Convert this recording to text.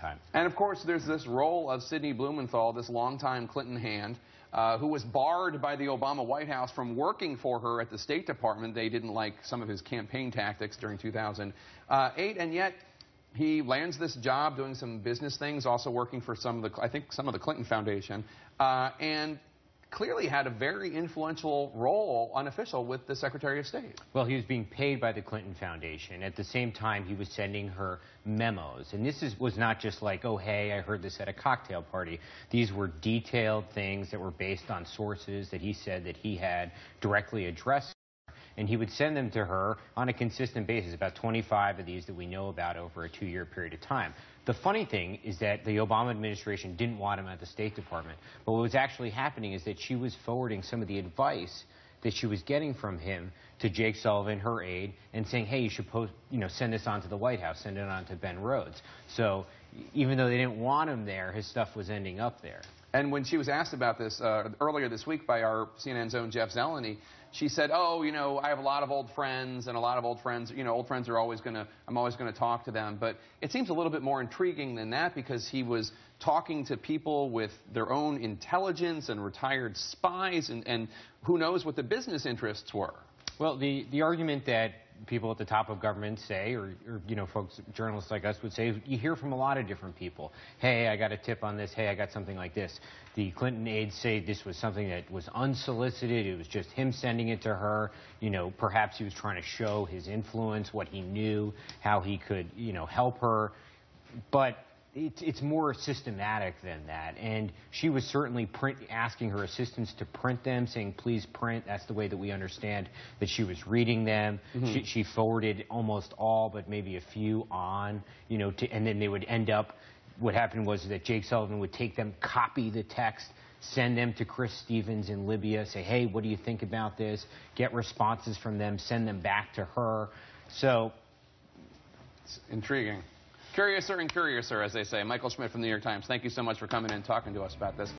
time. And of course, there's this role of Sidney Blumenthal, this longtime Clinton hand, who was barred by the Obama White House from working for her at the State Department. They didn't like some of his campaign tactics during 2008, and yet he lands this job doing some business things, also working for some of the Clinton Foundation, and clearly had a very influential role, unofficial, with the Secretary of State. Well, he was being paid by the Clinton Foundation. At the same time, he was sending her memos. And this was not just like, oh, hey, I heard this at a cocktail party. These were detailed things that were based on sources that he said that he had directly addressed. And he would send them to her on a consistent basis, about 25 of these that we know about over a 2-year period of time. The funny thing is that the Obama administration didn't want him at the State Department. But what was actually happening is that she was forwarding some of the advice that she was getting from him to Jake Sullivan, her aide, and saying, hey, you should send this on to the White House, send it on to Ben Rhodes. So even though they didn't want him there, his stuff was ending up there. And when she was asked about this earlier this week by our CNN's own Jeff Zeleny, she said, oh, I have a lot of old friends, and a lot of old friends, old friends are always I'm always going to talk to them. But it seems a little bit more intriguing than that, because he was talking to people with their own intelligence and retired spies, and who knows what the business interests were. Well, the argument that people at the top of government say, or folks, journalists like us would say, you hear from a lot of different people. Hey, I got a tip on this. Hey, I got something like this. The Clinton aides say this was something that was unsolicited. It was just him sending it to her. Perhaps he was trying to show his influence, what he knew, how he could, help her. But it's more systematic than that. And she was certainly asking her assistants to print them, saying, please print. That's the way that we understand that she was reading them. Mm-hmm. She forwarded almost all, but maybe a few on, and then they would end up, what happened was that Jake Sullivan would take them, copy the text, send them to Chris Stevens in Libya, say, hey, what do you think about this? Get responses from them, send them back to her. So it's intriguing. Curiouser and curiouser, as they say. Michael Schmidt from the New York Times, thank you so much for coming in and talking to us about this.